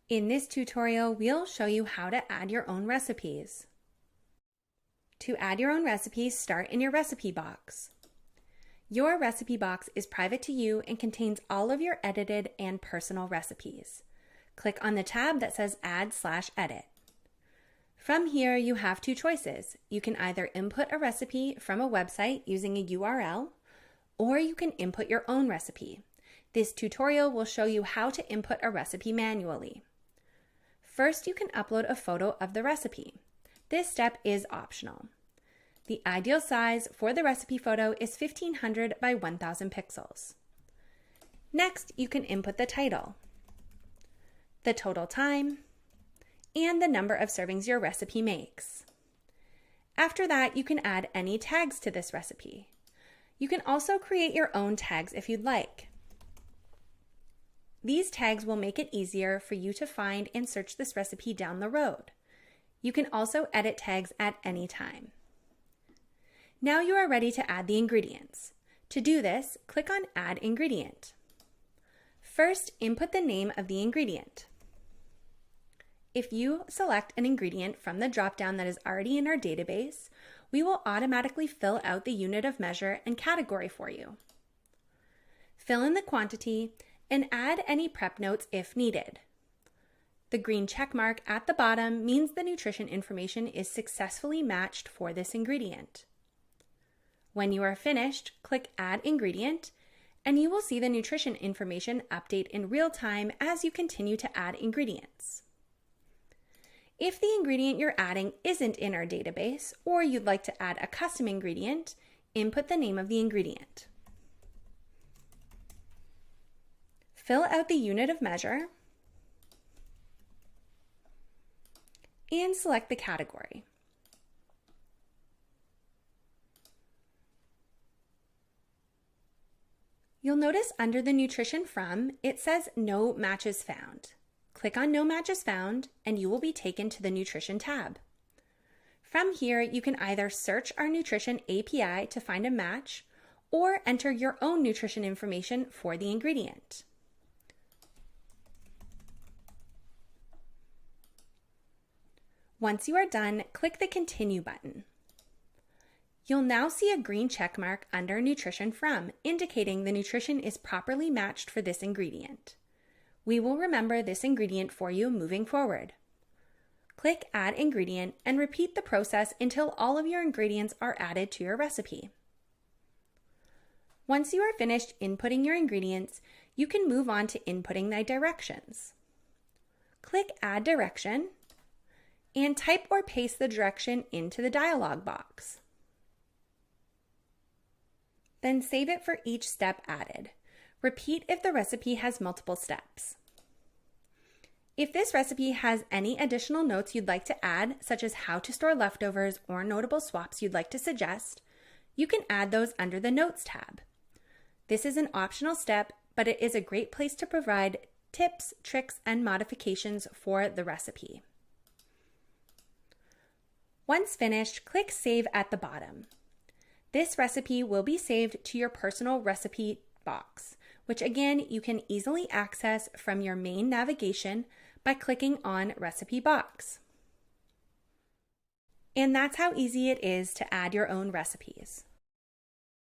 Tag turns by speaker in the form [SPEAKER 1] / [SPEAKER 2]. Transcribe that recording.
[SPEAKER 1] In this tutorial, we'll show you how to add your own recipes. To add your own recipes, start in your recipe box. Your recipe box is private to you and contains all of your edited and personal recipes. Click on the tab that says Add/Edit. From here, you have two choices. You can either input a recipe from a website using a URL, or you can input your own recipe. This tutorial will show you how to input a recipe manually. First, you can upload a photo of the recipe. This step is optional. The ideal size for the recipe photo is 1500 by 1000 pixels. Next, you can input the title, the total time, and the number of servings your recipe makes. After that, you can add any tags to this recipe. You can also create your own tags if you'd like. These tags will make it easier for you to find and search this recipe down the road. You can also edit tags at any time. Now you are ready to add the ingredients. To do this, click on Add Ingredient. First, input the name of the ingredient. If you select an ingredient from the drop-down that is already in our database, we will automatically fill out the unit of measure and category for you. Fill in the quantity and add any prep notes if needed. The green check mark at the bottom means the nutrition information is successfully matched for this ingredient. When you are finished, click Add Ingredient, and you will see the nutrition information update in real time as you continue to add ingredients. If the ingredient you're adding isn't in our database, or you'd like to add a custom ingredient, input the name of the ingredient. Fill out the unit of measure and select the category. You'll notice under the nutrition from, it says No Matches Found. Click on No Matches Found and you will be taken to the Nutrition tab. From here, you can either search our Nutrition API to find a match or enter your own nutrition information for the ingredient. Once you are done, click the Continue button. You'll now see a green check mark under Nutrition From, indicating the nutrition is properly matched for this ingredient. We will remember this ingredient for you moving forward. Click Add Ingredient and repeat the process until all of your ingredients are added to your recipe. Once you are finished inputting your ingredients, you can move on to inputting the directions. Click Add Direction and type or paste the direction into the dialog box. Then save it for each step added. Repeat if the recipe has multiple steps. If this recipe has any additional notes you'd like to add, such as how to store leftovers or notable swaps you'd like to suggest, you can add those under the Notes tab. This is an optional step, but it is a great place to provide tips, tricks, and modifications for the recipe. Once finished, click Save at the bottom. This recipe will be saved to your personal recipe box, which again you can easily access from your main navigation by clicking on Recipe Box. And that's how easy it is to add your own recipes.